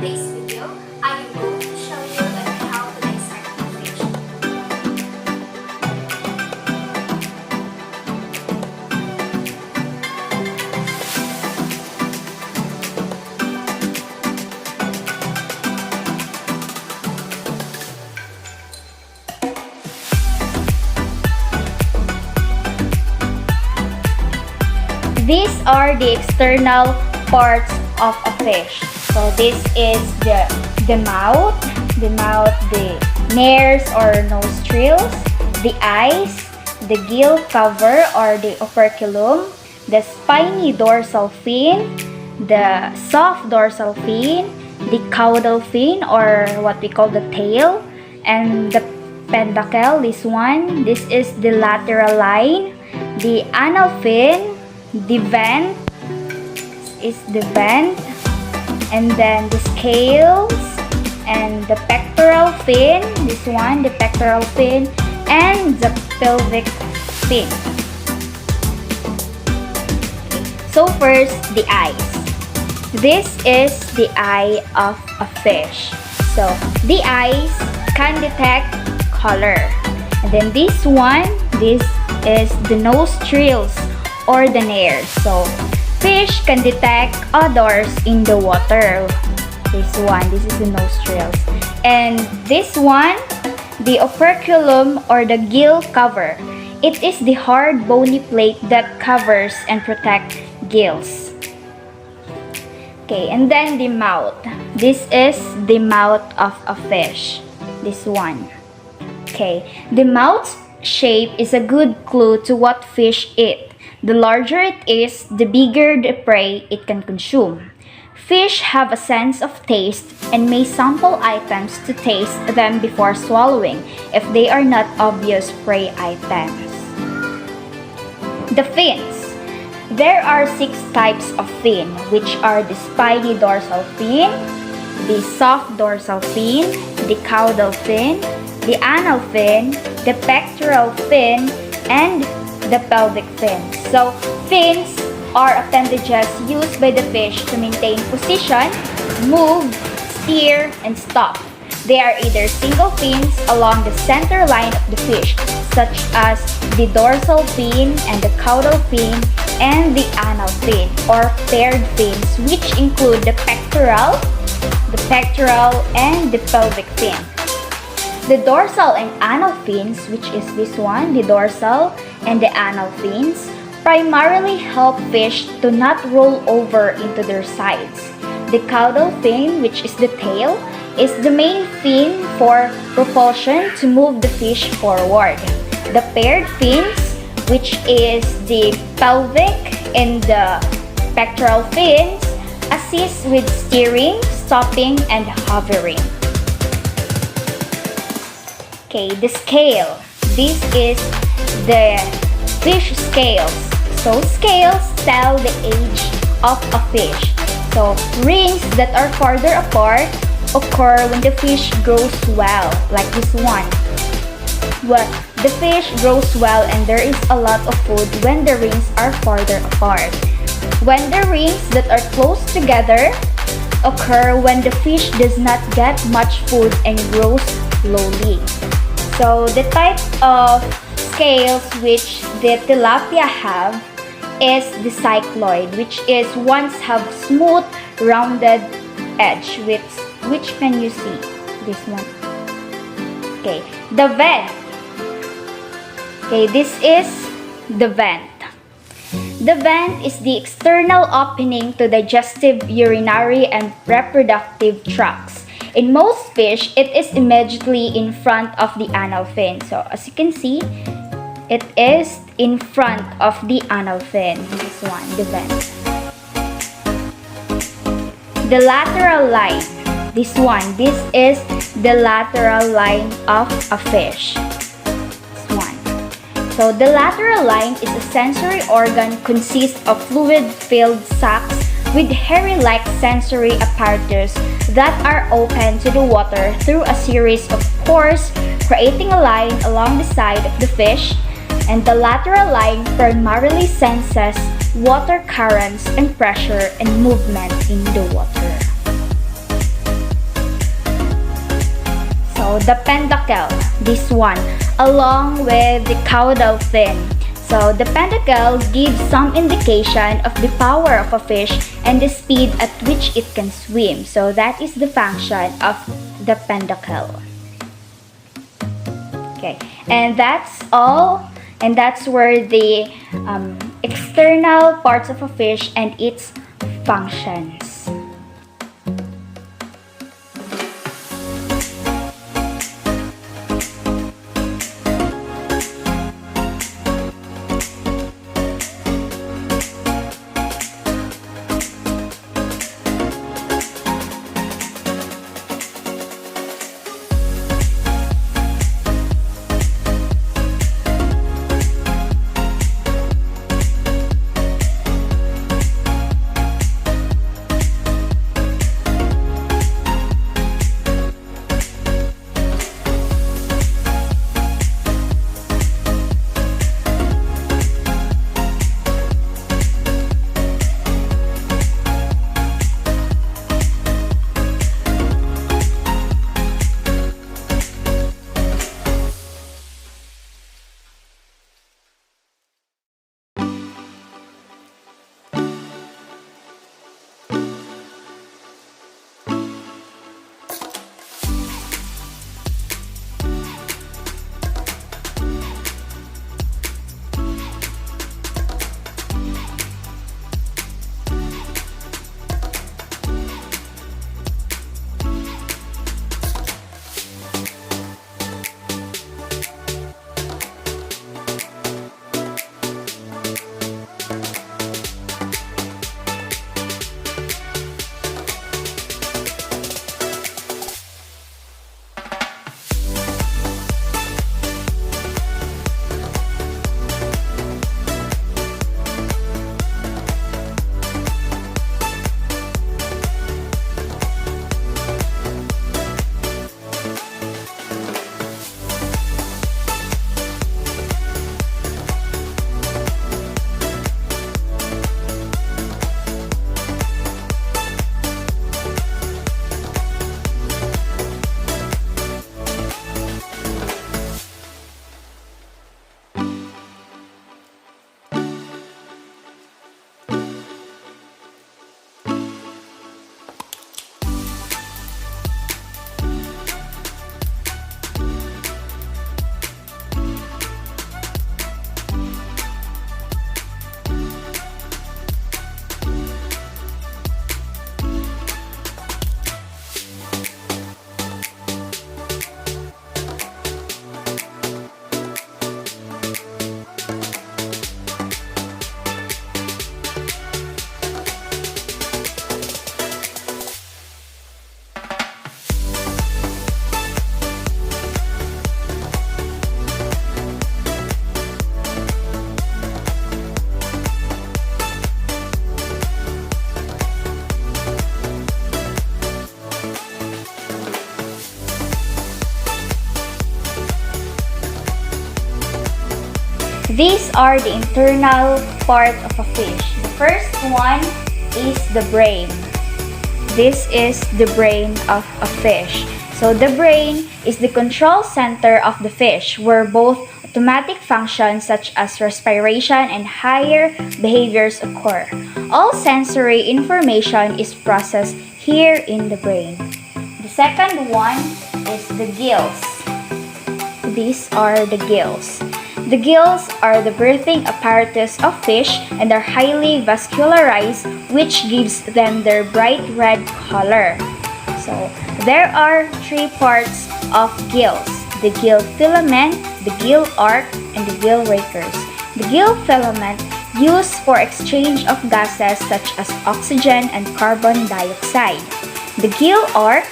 today's video, I am going to show you on how to dissect a fish. These are the external parts of a fish. So this is the mouth, the nares or nostrils, the eyes, the gill cover or the operculum, the spiny dorsal fin, the soft dorsal fin, the caudal fin or what we call the tail, and the pentacle, this one. This is the lateral line, the anal fin, the vent is the vent, and then the scales and the pectoral fin, this one, the pectoral fin, and the pelvic fin. So first, the eyes. This is the eye of a fish. So the eyes can detect color. And then this one, this is the nostrils or the nares. So fish can detect odors in the water. This one, this is the nostrils. And this one, the operculum or the gill cover. It is the hard bony plate that covers and protects gills. Okay, and then the mouth. This is the mouth of a fish. This one. Okay, the mouth's shape is a good clue to what fish eat. The larger it is, the bigger the prey it can consume. Fish have a sense of taste and may sample items to taste them before swallowing if they are not obvious prey items. The fins. There are 6 types of fin, which are the spiny dorsal fin, the soft dorsal fin, the caudal fin, the anal fin, the pectoral fin, and the pelvic fin. So, fins are appendages used by the fish to maintain position, move, steer, and stop. They are either single fins along the center line of the fish, such as the dorsal fin and the caudal fin and the anal fin, or paired fins, which include the pectoral, and the pelvic fin. The dorsal and anal fins, which is this one, the dorsal and the anal fins, primarily help fish to not roll over into their sides. The caudal fin, which is the tail, is the main fin for propulsion to move the fish forward. The paired fins, which is the pelvic and the pectoral fins, assist with steering, stopping, and hovering. Okay, the scale. This is the fish scales. So scales tell the age of a fish. So rings that are farther apart occur when the fish grows well, like this one. Well, the fish grows well and there is a lot of food when the rings are farther apart. When the rings that are close together occur when the fish does not get much food and grows slowly. So the type of scales which the tilapia have is the cycloid, which is ones have smooth, rounded edge, which can you see? This one. Okay, the vent. Okay, this is the vent. The vent is the external opening to digestive, urinary, and reproductive tracts. In most fish, it is immediately in front of the anal fin. So, as you can see, it is in front of the anal fin. This one, the vent. The lateral line. This one, this is the lateral line of a fish. This one. So, the lateral line is a sensory organ consists of fluid-filled sacs with hairy-like sensory apparatus that are open to the water through a series of pores, creating a line along the side of the fish, and the lateral line primarily senses water currents and pressure and movement in the water. So the pentacle, this one, along with the caudal fin. So the pentacle gives some indication of the power of a fish and the speed at which it can swim. So that is the function of the pentacle. Okay, and that's all. And that's where the external parts of a fish and its functions. These are the internal part of a fish. The first one is the brain. This is the brain of a fish. So the brain is the control center of the fish, where both automatic functions such as respiration and higher behaviors occur. All sensory information is processed here in the brain. The second one is the gills. These are the gills. The gills are the breathing apparatus of fish and are highly vascularized, which gives them their bright red color. So there are three parts of gills: the gill filament, the gill arc, and the gill rakers. The gill filament used for exchange of gases such as oxygen and carbon dioxide. The gill arc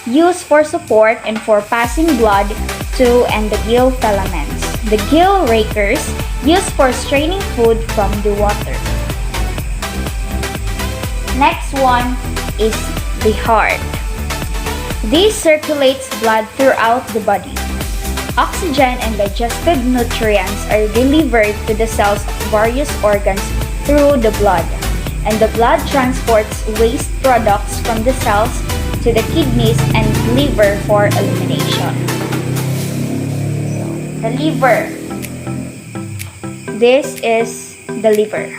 used for support and for passing blood to and the gill filaments. The gill rakers used for straining food from the water. Next one is the heart. This circulates blood throughout the body. Oxygen and digested nutrients are delivered to the cells of various organs through the blood, and the blood transports waste products from the cells to the kidneys and liver for elimination. The liver. This is the liver.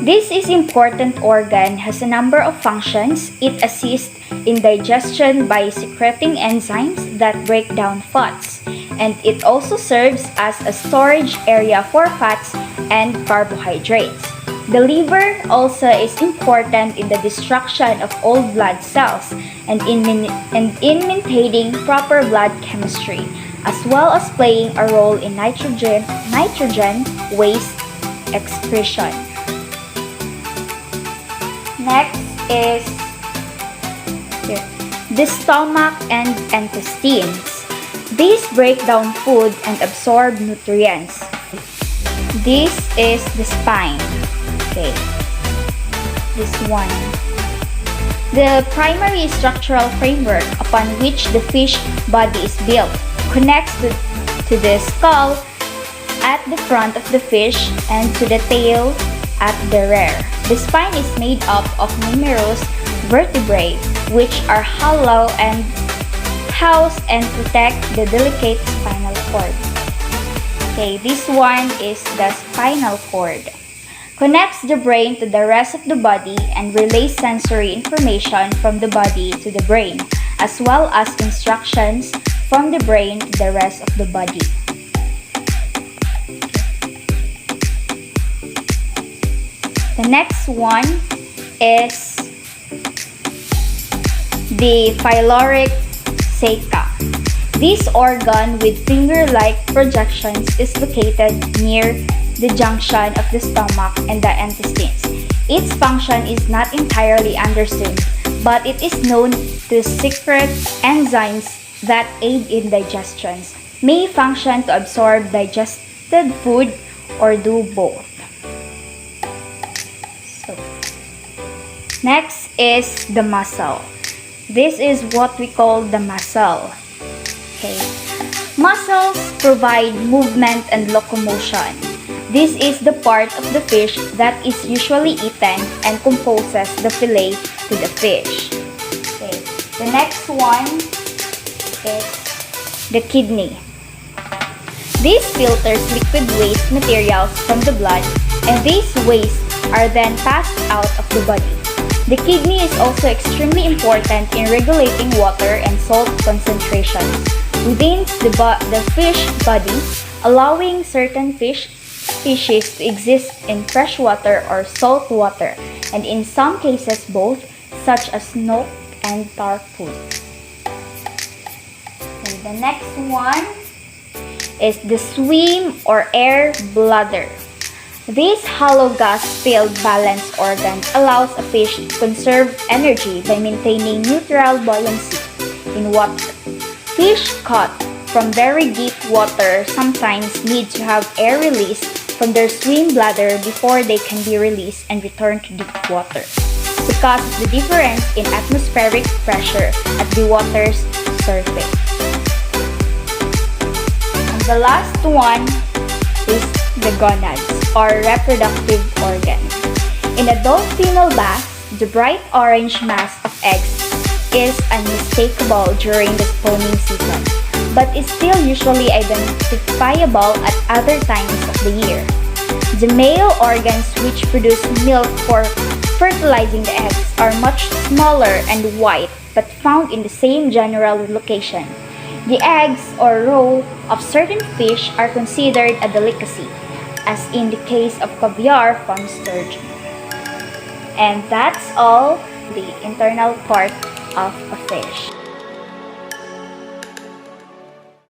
This is important organ, has a number of functions. It assists in digestion by secreting enzymes that break down fats, and it also serves as a storage area for fats and carbohydrates. The liver also is important in the destruction of old blood cells and in maintaining proper blood chemistry, as well as playing a role in nitrogen waste excretion. Next is the stomach and intestines. These break down food and absorb nutrients. This is the spine. Okay, this one. The primary structural framework upon which the fish body is built connects to the skull at the front of the fish and to the tail at the rear. The spine is made up of numerous vertebrae which are hollow and house and protect the delicate spinal cord. Okay, this one is the spinal cord. Connects the brain to the rest of the body and relays sensory information from the body to the brain, as well as instructions from the brain to the rest of the body. The next one is the pyloric ceca. This organ with finger-like projections is located near the junction of the stomach and the intestines. Its function is not entirely understood, but it is known to secrete enzymes that aid in digestion, may function to absorb digested food, or do both. Next is the muscle. This is what we call the muscle. Okay. Muscles provide movement and locomotion. This is the part of the fish that is usually eaten and composes the fillet to the fish. Okay. The next one is the kidney. This filters liquid waste materials from the blood, and these wastes are then passed out of the body. The kidney is also extremely important in regulating water and salt concentrations within the fish body, allowing certain fish species to exist in freshwater or salt water, and in some cases both, such as snook and tarpon. And the next one is the swim or air bladder. This hollow gas-filled balance organ allows a fish to conserve energy by maintaining neutral buoyancy in water. Fish caught from very deep water sometimes need to have air released from their swim bladder before they can be released and returned to deep water, because of the difference in atmospheric pressure at the water's surface. And the last one is the gonads, or reproductive organ. In adult female bass, the bright orange mass of eggs is unmistakable during the spawning season, but is still usually identifiable at other times of the year. The male organs which produce milk for fertilizing the eggs are much smaller and white, but found in the same general location. The eggs or roe of certain fish are considered a delicacy, as in the case of caviar from sturgeon. And that's all the internal part of a fish.